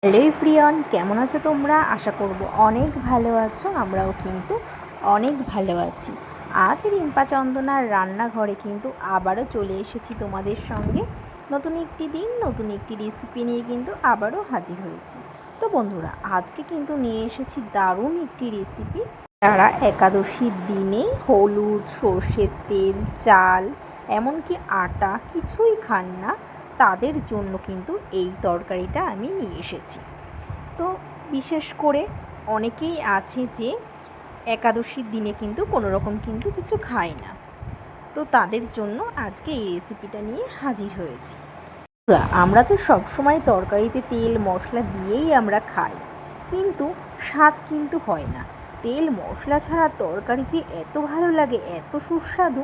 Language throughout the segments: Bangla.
হ্যালো এভরিওয়ান, কেমন আছো তোমরা? আশা করব অনেক ভালো আছো। আমরাও কিন্তু অনেক ভালো আছি। আজ রিম্পা চন্দনার রান্নাঘরে কিন্তু আবারও চলে এসেছি তোমাদের সঙ্গে। নতুন একটি দিন, নতুন একটি রেসিপি নিয়ে কিন্তু আবারও হাজির হয়েছি। তো বন্ধুরা, আজকে কিন্তু নিয়ে এসেছি দারুণ একটি রেসিপি। যারা একাদশীর দিনে হলুদ, সর্ষের তেল, চাল, এমনকি আটা কিছুই খান না, তাদের জন্য কিন্তু এই তরকারিটা আমি নিয়ে এসেছি। তো বিশেষ করে অনেকেই আছে যে একাদশীর দিনে কিন্তু কোনো রকম কিন্তু কিছু খায় না। তো তাদের জন্য আজকে এই রেসিপিটা নিয়ে হাজির হয়েছি। আমরা তো সবসময় তরকারিতে তেল মশলা দিয়েই আমরা খাই, কিন্তু স্বাদ কিন্তু হয় না। তেল মশলা ছাড়া তরকারি যে এত ভালো লাগে, এত সুস্বাদু,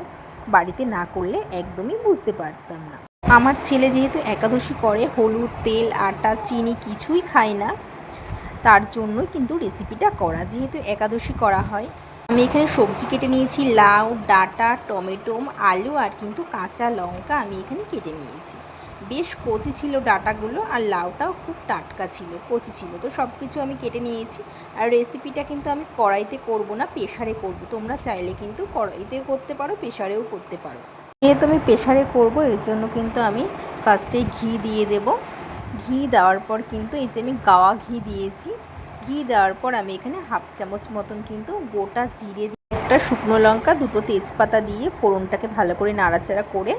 বাড়িতে না করলে একদমই বুঝতে পারতাম না। আমার ছেলে যেহেতু একাদশী করে, হলুদ, তেল, আটা, চিনি কিছুই খায় না, তার জন্যই কিন্তু রেসিপিটা করা। যেহেতু একাদশী করা হয়, আমি এখানে সবজি কেটে নিয়েছি, লাউ, ডাঁটা, টমেটো, আলু আর কিন্তু কাঁচা লঙ্কা আমি এখানে কেটে নিয়েছি। বেশ কচি ছিল ডাঁটাগুলো, আর লাউটাও খুব টাটকা ছিল, কচি ছিল। তো সব কিছু আমি কেটে নিয়েছি। আর রেসিপিটা কিন্তু আমি কড়াইতে করব না, প্রেশারে করব। তোমরা চাইলে কিন্তু কড়াইতে করতে পারো, প্রেশারেও করতে পারো। যেহেতু আমি প্রেশারে করব, এর জন্য কিন্তু আমি ফার্স্টে ঘি দিয়ে দেব। ঘি দেওয়ার পর কিন্তু এই যে আমি গাওয়া ঘি দিয়েছি। ঘি দেওয়ার পর আমি এখানে হাফ চামচ মতন কিন্তু গোটা জিরে দিয়ে, একটা শুকনো লঙ্কা, দুটো তেজপাতা দিয়ে ফোড়নটাকে ভালো করে নাড়াচাড়া করে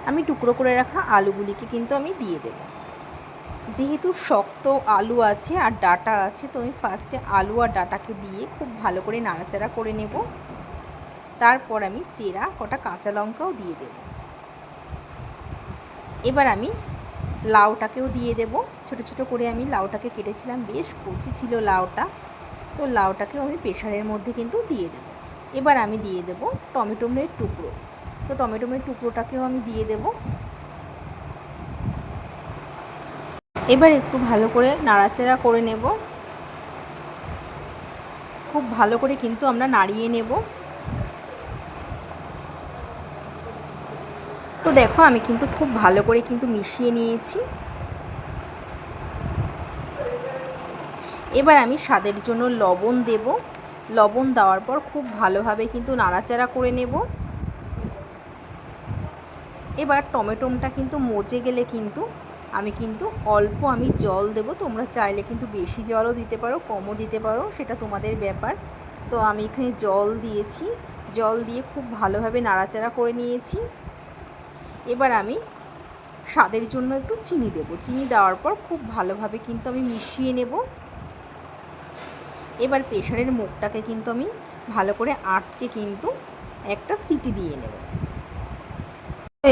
আমি টুকরো করে রাখা আলুগুলিকে কিন্তু আমি দিয়ে দেব। যেহেতু শক্ত আলু আছে আর ডাঁটা আছে, তো আমি ফার্স্টে আলু আর ডাঁটাকে দিয়ে খুব ভালো করে নাড়াচাড়া করে নেব। তারপর আমি চেরা কটা কাঁচা লঙ্কাও দিয়ে দেব। এবার আমি লাউটাকেও দিয়ে দেব। ছোট ছোট করে আমি লাউটাকে কেটেছিলাম, বেশ কচি ছিল লাউটা। তো লাউটাকেও আমি প্রেশারের মধ্যে কিন্তু দিয়ে দেব। এবার আমি দিয়ে দেব টমেটোমের টুকরো। তো টমেটোমের টুকরোটাকেও আমি দিয়ে দেব। এবার একটু ভালো করে নাড়াচাড়া করে নেব। খুব ভালো করে কিন্তু আমরা নাড়িয়ে নেব। তো দেখো, আমি কিন্তু খুব ভালো করে কিন্তু মিশিয়ে নিয়েছি। এবার আমি স্বাদের জন্য লবণ দেব। লবণ দেওয়ার পর খুব ভালোভাবে কিন্তু নাড়াচাড়া করে নেব। এবার টমেটোটা কিন্তু মজে গেলে কিন্তু আমি কিন্তু অল্প জল দেব। তোমরা চাইলে কিন্তু বেশি জলও দিতে পারো, কমও দিতে পারো, সেটা তোমাদের ব্যাপার। তো আমি এখানে জল দিয়েছি। জল দিয়ে খুব ভালোভাবে নাড়াচাড়া করে নিয়েছি। এবার আমি স্বাদের জন্য একটু চিনি দেব। চিনি দেওয়ার পর খুব ভালোভাবে কিন্তু আমি মিশিয়ে নেব। এবার প্রেশারের মুখটাকে কিন্তু আমি ভালো করে আটকে কিন্তু একটা সিটি দিয়ে নেব।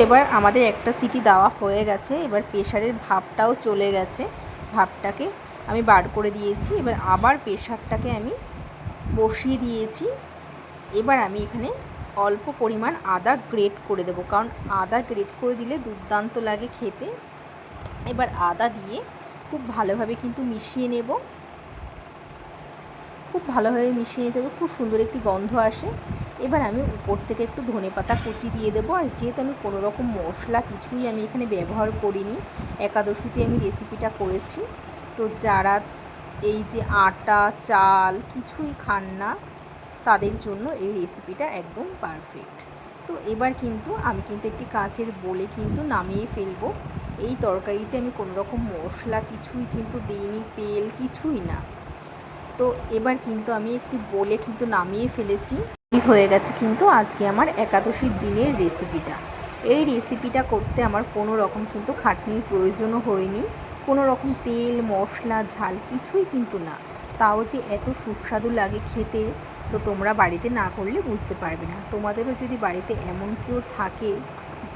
এবার আমাদের একটা সিটি দেওয়া হয়ে গেছে। এবার প্রেশারের ভাপটাও চলে গেছে, ভাপটাকে আমি বার করে দিয়েছি। এবার আবার প্রেশারটাকে আমি বসিয়ে দিয়েছি। এবার আমি এখানে অল্প পরিমাণ আদা গ্রেট করে দেবো, কারণ আদা গ্রেট করে দিলে দুর্দান্ত লাগে খেতে। এবার আদা দিয়ে খুব ভালোভাবে কিন্তু মিশিয়ে নেব। খুব ভালোভাবে মিশিয়ে দেবো, খুব সুন্দর একটি গন্ধ আসে। এবার আমি উপর থেকে একটু ধনেপাতা কুচি দিয়ে দেবো। আর যেহেতু আমি কোনো রকম মশলা কিছুই আমি এখানে ব্যবহার করিনি, একাদশীতে আমি রেসিপিটা করেছি, তো যারা এই যে আটা চাল কিছুই খান না, তাদের জন্য এই রেসিপিটা একদম পারফেক্ট। তো এবার কিন্তু আমি কিন্তু একটি কাঁচের বোলে কিন্তু নামিয়ে ফেলবো। এই তরকারিতে আমি কোনো রকম মশলা কিছুই কিন্তু দিইনি, তেল কিছুই না। তো এবার কিন্তু আমি একটি বোলে কিন্তু নামিয়ে ফেলেছি। হয়ে গেছে কিন্তু আজকে আমার একাদশীর দিনের রেসিপিটা। এই রেসিপিটা করতে আমার কোনো রকম কিন্তু খাটনির প্রয়োজনও হয়নি। কোনো রকম তেল মশলা ঝাল কিছুই কিন্তু না, তাও যে এত সুস্বাদু লাগে খেতে, তো তোমরা বাড়িতে না করলে বুঝতে পারবে না। তোমাদেরও যদি বাড়িতে এমন কেউ থাকে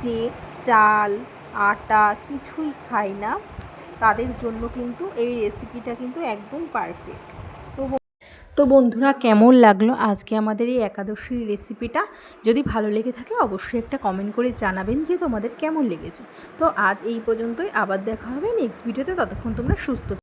যে চাল আটা কিছুই খায় না, তাদের জন্য কিন্তু এই রেসিপিটা কিন্তু একদম পারফেক্ট। তো বন্ধুরা, কেমন লাগলো আজকে আমাদের এই একাদশীর রেসিপিটা? যদি ভালো লেগে থাকে অবশ্যই একটা কমেন্ট করে জানাবেন যে তোমাদের কেমন লেগেছে। তো আজ এই পর্যন্তই, আবার দেখা হবে নেক্সট ভিডিওতে। ততক্ষণ তোমরা সুস্থ